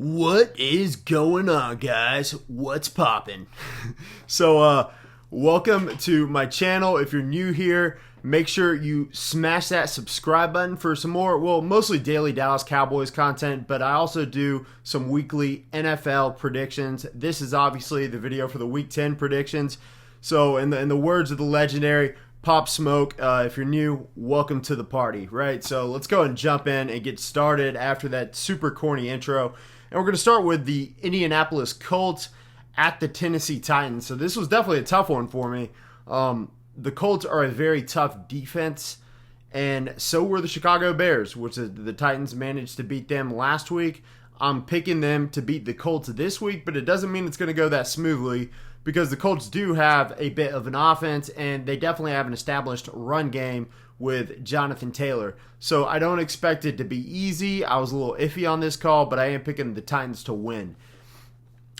What is going on, guys? What's poppin'? So, welcome to my channel. If you're new here, make sure you smash that subscribe button for some more, mostly daily Dallas Cowboys content, but I also do some weekly NFL predictions. This is obviously the video for the Week 10 predictions. So, in the words of the legendary Pop Smoke, if you're new, welcome to the party, right? So, let's go and jump in and get started after that super corny intro. And we're going to start with the Indianapolis Colts at the Tennessee Titans. So this was definitely a tough one for me. The Colts are a very tough defense, and so were the Chicago Bears, which the Titans managed to beat them last week. I'm picking them to beat the Colts this week, but it doesn't mean it's going to go that smoothly because the Colts do have a bit of an offense, and they definitely have an established run game with Jonathan Taylor. So I don't expect it to be easy. I was a little iffy on this call, but I am picking the Titans to win.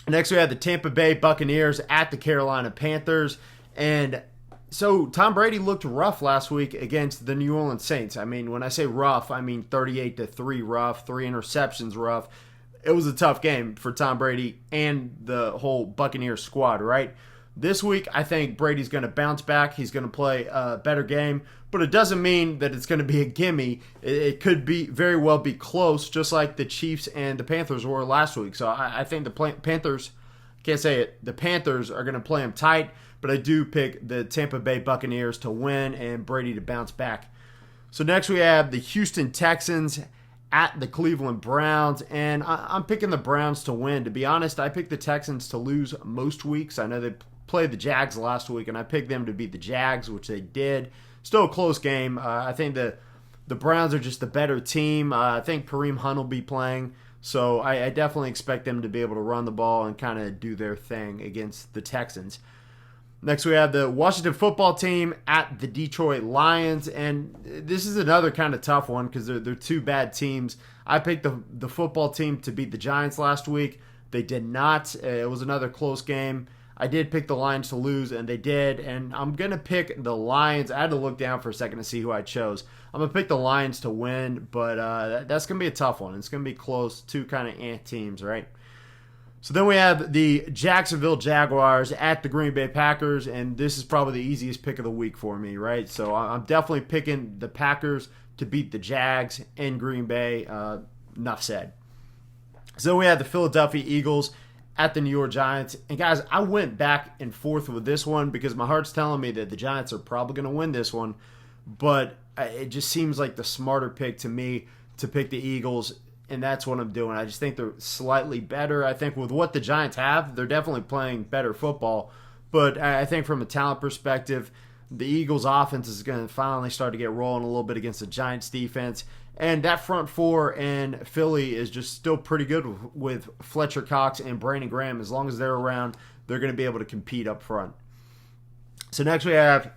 Next, we have the Tampa Bay Buccaneers at the Carolina Panthers. And so Tom Brady looked rough last week against the New Orleans Saints. I mean, when I say rough, I mean 38-3 rough, 3 interceptions rough. It was a tough game for Tom Brady and the whole Buccaneers squad, right? This week, I think Brady's going to bounce back. He's going to play a better game, but it doesn't mean that it's going to be a gimme. It could be very well be close, just like the Chiefs and the Panthers were last week. So I think the Panthers, can't say it, the Panthers are going to play them tight, but I do pick the Tampa Bay Buccaneers to win and Brady to bounce back. So next we have the Houston Texans at the Cleveland Browns, and I'm picking the Browns to win. To be honest, I pick the Texans to lose most weeks. I know they played the Jags last week, and I picked them to beat the Jags, which they did. Still a close game. I think the Browns are just the better team. I think Kareem Hunt will be playing, so I definitely expect them to be able to run the ball and kind of do their thing against the Texans. Next, we have the Washington football team at the Detroit Lions, and this is another kind of tough one because they're two bad teams. I picked the football team to beat the Giants last week. They did not. It was another close game. I did pick the Lions to lose, and they did, and I'm going to pick the Lions. I had to look down for a second to see who I chose. I'm going to pick the Lions to win, but that's going to be a tough one. It's going to be close. Two kind of ant teams, right? So then we have the Jacksonville Jaguars at the Green Bay Packers, and this is probably the easiest pick of the week for me, right? So I'm definitely picking the Packers to beat the Jags in Green Bay. Enough said. So then we have the Philadelphia Eagles at the New York Giants. And guys, I went back and forth with this one because my heart's telling me that the Giants are probably going to win this one, but it just seems like the smarter pick to me to pick the Eagles. And that's what I'm doing. I just think they're slightly better. I think with what the Giants have, they're definitely playing better football. But I think from a talent perspective, the Eagles' offense is going to finally start to get rolling a little bit against the Giants' defense. And that front four in Philly is just still pretty good with Fletcher Cox and Brandon Graham. As long as they're around, they're going to be able to compete up front. So next we have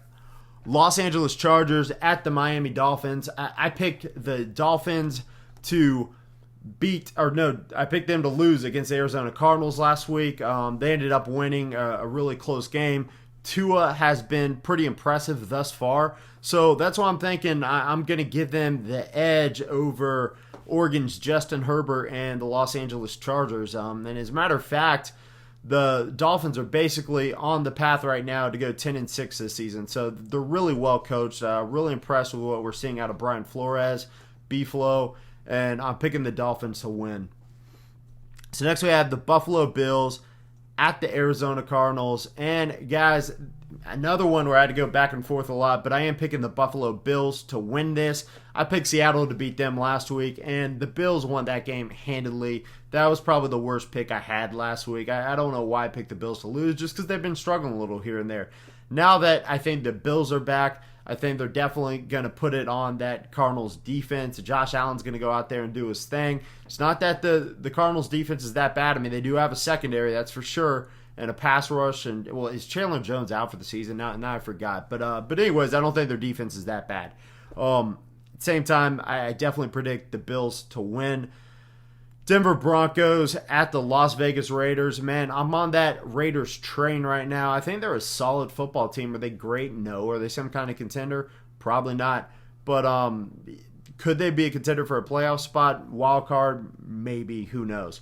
Los Angeles Chargers at the Miami Dolphins. I picked the Dolphins to I picked them to lose against the Arizona Cardinals last week. They ended up winning a really close game. Tua has been pretty impressive thus far, so that's why I'm thinking I'm going to give them the edge over Oregon's Justin Herbert and the Los Angeles Chargers. And as a matter of fact, the Dolphins are basically on the path right now to go 10-6 this season, so they're really well coached. Really impressed with what we're seeing out of Brian Flores, B-Flow, and I'm picking the Dolphins to win. So next we have the Buffalo Bills at the Arizona Cardinals. And guys, another one where I had to go back and forth a lot, but I am picking the Buffalo Bills to win this. I picked Seattle to beat them last week, and the Bills won that game handedly. That was probably the worst pick I had last week. I don't know why I picked the Bills to lose, just because they've been struggling a little here and there. Now that I think the Bills are back, I think they're definitely going to put it on that Cardinals defense. Josh Allen's going to go out there and do his thing. It's not that the Cardinals defense is that bad. I mean, they do have a secondary, that's for sure, and a pass rush. And, well, is Chandler Jones out for the season? Now I forgot. But anyways, I don't think their defense is that bad. At the same time, I definitely predict the Bills to win. Denver Broncos at the Las Vegas Raiders. Man, I'm on that Raiders train right now. I think they're a solid football team. Are they great? No. Are they some kind of contender? Probably not. But Could they be a contender for a playoff spot? Wild card? Maybe. Who knows?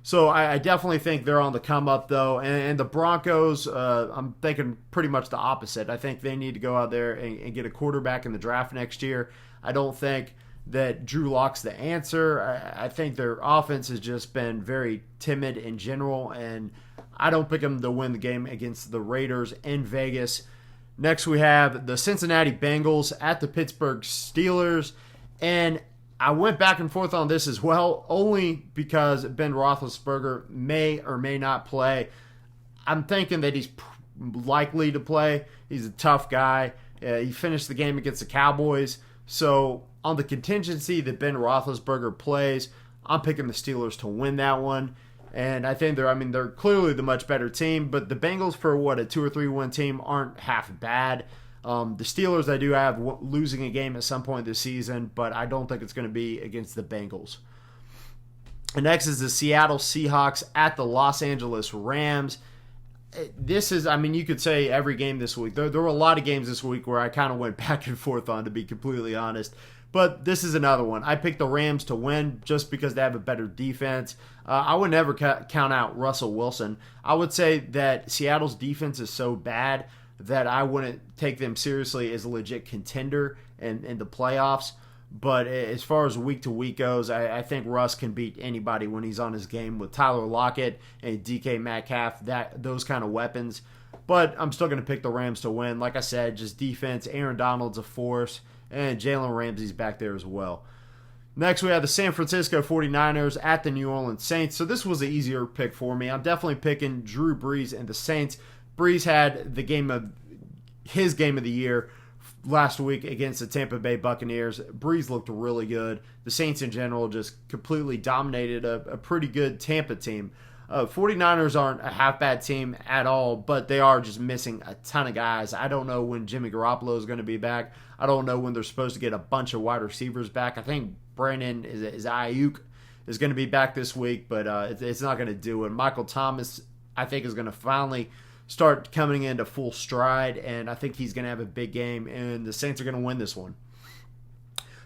So I definitely think they're on the come up, though. And the Broncos, I'm thinking pretty much the opposite. I think they need to go out there and get a quarterback in the draft next year. I don't think that Drew Lock's the answer. I think their offense has just been very timid in general, and I don't pick them to win the game against the Raiders in Vegas. Next, we have the Cincinnati Bengals at the Pittsburgh Steelers, and I went back and forth on this as well, only because Ben Roethlisberger may or may not play. I'm thinking that he's likely to play. He's a tough guy. He finished the game against the Cowboys. So on the contingency that Ben Roethlisberger plays, I'm picking the Steelers to win that one. And I think they're clearly the much better team, but the Bengals, for a 2 or 3 win team, aren't half bad. The Steelers, I do have losing a game at some point this season, but I don't think it's going to be against the Bengals. And next is the Seattle Seahawks at the Los Angeles Rams. This is, you could say every game this week. There were a lot of games this week where I kind of went back and forth on, to be completely honest. But this is another one. I picked the Rams to win just because they have a better defense. I would never count out Russell Wilson. I would say that Seattle's defense is so bad that I wouldn't take them seriously as a legit contender in the playoffs. But as far as week to week goes, I think Russ can beat anybody when he's on his game with Tyler Lockett and DK Metcalf, those kind of weapons. But I'm still going to pick the Rams to win. Like I said, just defense. Aaron Donald's a force, and Jalen Ramsey's back there as well. Next, we have the San Francisco 49ers at the New Orleans Saints. So this was an easier pick for me. I'm definitely picking Drew Brees and the Saints. Brees had his game of the year last week against the Tampa Bay Buccaneers. Brees looked really good. The Saints in general just completely dominated a pretty good Tampa team. 49ers aren't a half bad team at all, but they are just missing a ton of guys. I don't know when Jimmy Garoppolo is going to be back. I don't know when they're supposed to get a bunch of wide receivers back. I think Brandon is Ayuk is going to be back this week, but it's not going to do it. Michael Thomas, I think, is going to finally start coming into full stride, and I think he's going to have a big game, and the Saints are going to win this one.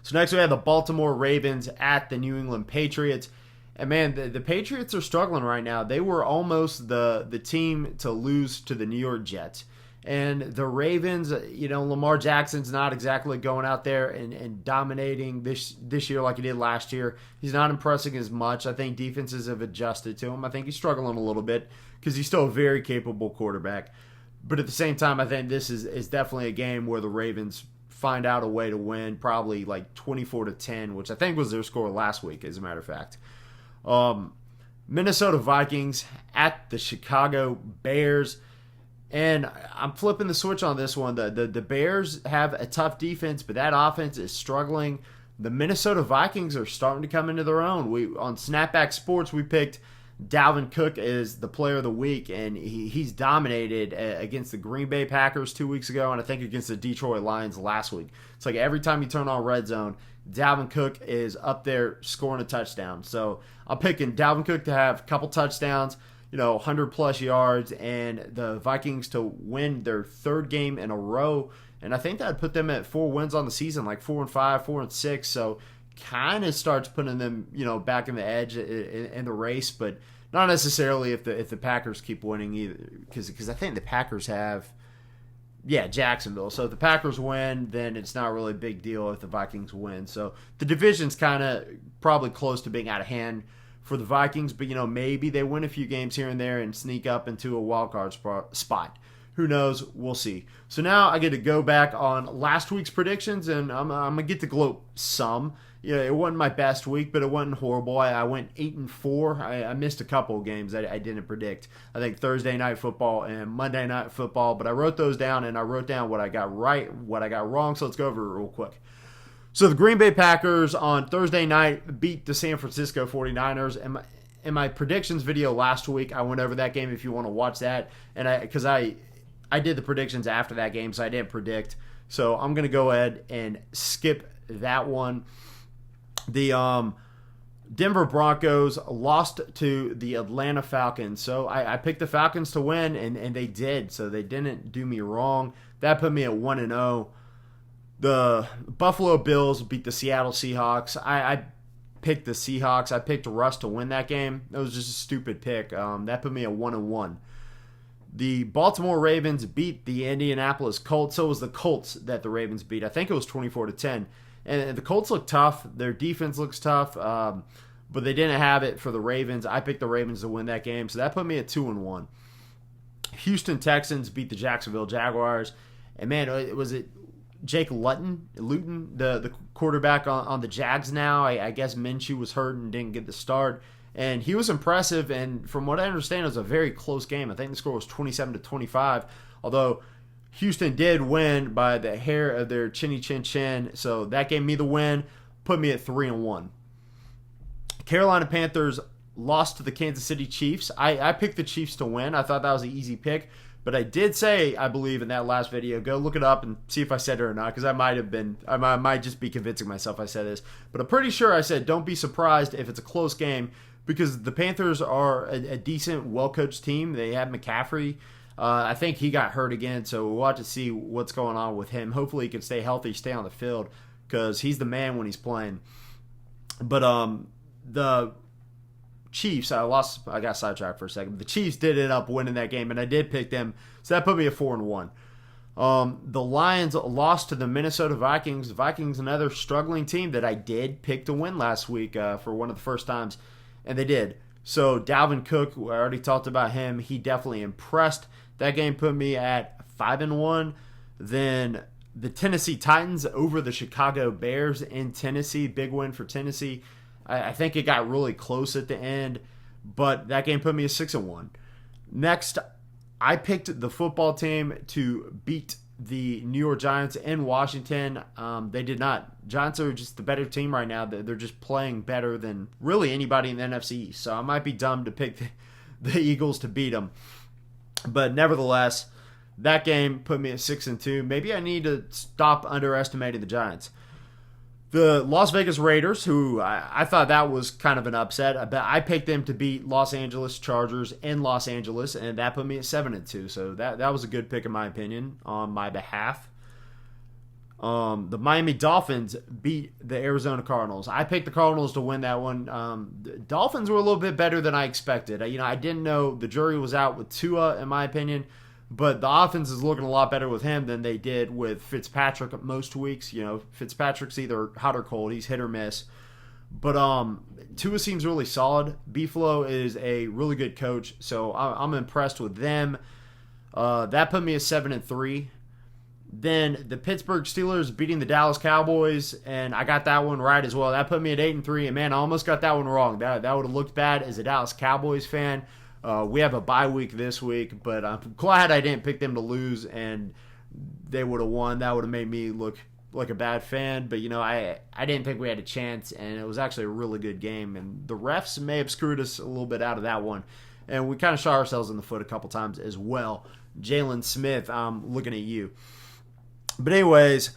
So next we have the Baltimore Ravens at the New England Patriots. And man, the Patriots are struggling right now. They were almost the team to lose to the New York Jets. And the Ravens, Lamar Jackson's not exactly going out there and dominating this year like he did last year. He's not impressing as much. I think defenses have adjusted to him. I think he's struggling a little bit because he's still a very capable quarterback. But at the same time, I think this is definitely a game where the Ravens find out a way to win, probably like 24-10, which I think was their score last week, as a matter of fact. Minnesota Vikings at the Chicago Bears. And I'm flipping the switch on this one. The Bears have a tough defense, but that offense is struggling. The Minnesota Vikings are starting to come into their own. On Snapback Sports, we picked Dalvin Cook as the player of the week, and he's dominated against the Green Bay Packers 2 weeks ago, and I think against the Detroit Lions last week. It's like every time you turn on Red Zone, Dalvin Cook is up there scoring a touchdown. So I'm picking Dalvin Cook to have a couple touchdowns, 100-plus yards, and the Vikings to win their third game in a row. And I think that would put them at 4 wins on the season, like 4-5, 4-6. So kind of starts putting them, back in the edge in the race, but not necessarily if the Packers keep winning either, because I think the Packers have, Jacksonville. So if the Packers win, then it's not really a big deal if the Vikings win. So the division's kind of probably close to being out of hand for the Vikings, but maybe they win a few games here and there and sneak up into a wild card spot. Who knows? We'll see. So now I get to go back on last week's predictions, and I'm gonna get to gloat some. It wasn't my best week, but it wasn't horrible. I went 8-4. I missed a couple of games I didn't predict. I think Thursday night football and Monday night football, but I wrote those down, and I wrote down what I got right, what I got wrong. So let's go over it real quick. So the Green Bay Packers on Thursday night beat the San Francisco 49ers. In my predictions video last week, I went over that game if you want to watch that. And because I did the predictions after that game, so I didn't predict. So I'm going to go ahead and skip that one. The Denver Broncos lost to the Atlanta Falcons. So I picked the Falcons to win, and they did. So they didn't do me wrong. That put me at 1-0. The Buffalo Bills beat the Seattle Seahawks. I pick the Seahawks. I picked Russ to win that game. That was just a stupid pick. That put me at 1-1. The Baltimore Ravens beat the Indianapolis Colts. So it was the Colts that the Ravens beat. I think it was 24-10. And the Colts look tough. Their defense looks tough. But they didn't have it for the Ravens. I picked the Ravens to win that game. So that put me at 2-1. Houston Texans beat the Jacksonville Jaguars. And man, was it Jake Luton, the quarterback on the Jags now? I guess Minshew was hurt and didn't get the start. And he was impressive, and from what I understand, it was a very close game. I think the score was 27-25, although Houston did win by the hair of their chinny chin chin, so that gave me the win, put me at 3-1. Carolina Panthers lost to the Kansas City Chiefs. I picked the Chiefs to win. I thought that was an easy pick, but I did say, I believe, in that last video, go look it up and see if I said it or not, because I might just be convincing myself I said this, but I'm pretty sure I said don't be surprised if it's a close game, because the Panthers are a decent, well-coached team. They have McCaffrey. I think he got hurt again, so we'll have to see what's going on with him. Hopefully he can stay healthy, stay on the field, because he's the man when he's playing. But the Chiefs, I got sidetracked for a second. But the Chiefs did end up winning that game, and I did pick them, so that put me at 4-1. The Lions lost to the Minnesota Vikings. The Vikings, another struggling team that I did pick to win last week for one of the first times. And they did. So Dalvin Cook, I already talked about him. He definitely impressed. That game put me at 5-1. Then the Tennessee Titans over the Chicago Bears in Tennessee. Big win for Tennessee. I think it got really close at the end, but that game put me at 6-1. Next, I picked the football team to beat the New York Giants in Washington. They did not. Giants are just the better team right now. They're just playing better than really anybody in the NFC East. So I might be dumb to pick the Eagles to beat them. But nevertheless, that game put me at 6-2. Maybe I need to stop underestimating the Giants. The Las Vegas Raiders, who I thought that was kind of an upset. I picked them to beat Los Angeles Chargers in Los Angeles, and that put me at 7-2. So that was a good pick in my opinion on my behalf. The Miami Dolphins beat the Arizona Cardinals. I picked the Cardinals to win that one. The Dolphins were a little bit better than I expected. I didn't know the jury was out with Tua, in my opinion. But the offense is looking a lot better with him than they did with Fitzpatrick most weeks. Fitzpatrick's either hot or cold. He's hit or miss. But Tua seems really solid. Buffalo is a really good coach, so I'm impressed with them. That put me at 7-3. Then the Pittsburgh Steelers beating the Dallas Cowboys, and I got that one right as well. That put me at 8-3, and man, I almost got that one wrong. That would have looked bad as a Dallas Cowboys fan. We have a bye week this week, but I'm glad I didn't pick them to lose, and they would have won. That would have made me look like a bad fan, but I didn't think we had a chance, and it was actually a really good game, and the refs may have screwed us a little bit out of that one, and we kind of shot ourselves in the foot a couple times as well. Jalen Smith, I'm looking at you. But anyways,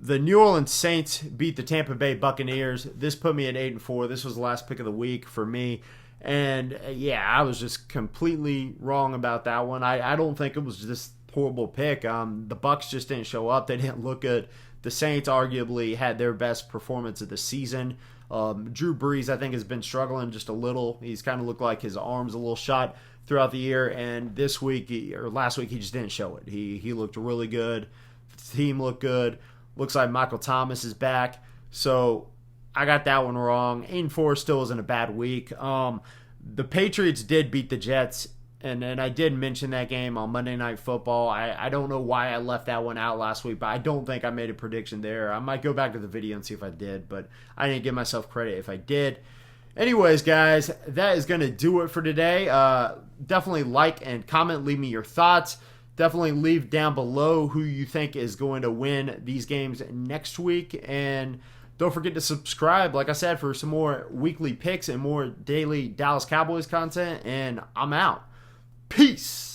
the New Orleans Saints beat the Tampa Bay Buccaneers. This put me at 8-4. This was the last pick of the week for me. And yeah, I was just completely wrong about that one. I don't think it was just a horrible pick. The Bucs just didn't show up. They didn't look good. The Saints arguably had their best performance of the season. Drew Brees, I think, has been struggling just a little. He's kind of looked like his arm's a little shot throughout the year. And this week, or last week, he just didn't show it. He looked really good. The team looked good. Looks like Michael Thomas is back. So I got that one wrong. 8-4 still isn't a bad week. The Patriots did beat the Jets, and I did mention that game on Monday Night Football. I don't know why I left that one out last week, but I don't think I made a prediction there. I might go back to the video and see if I did, but I didn't give myself credit if I did. Anyways, guys, that is going to do it for today. Definitely like and comment. Leave me your thoughts. Definitely leave down below who you think is going to win these games next week. And don't forget to subscribe, like I said, for some more weekly picks and more daily Dallas Cowboys content. And I'm out. Peace.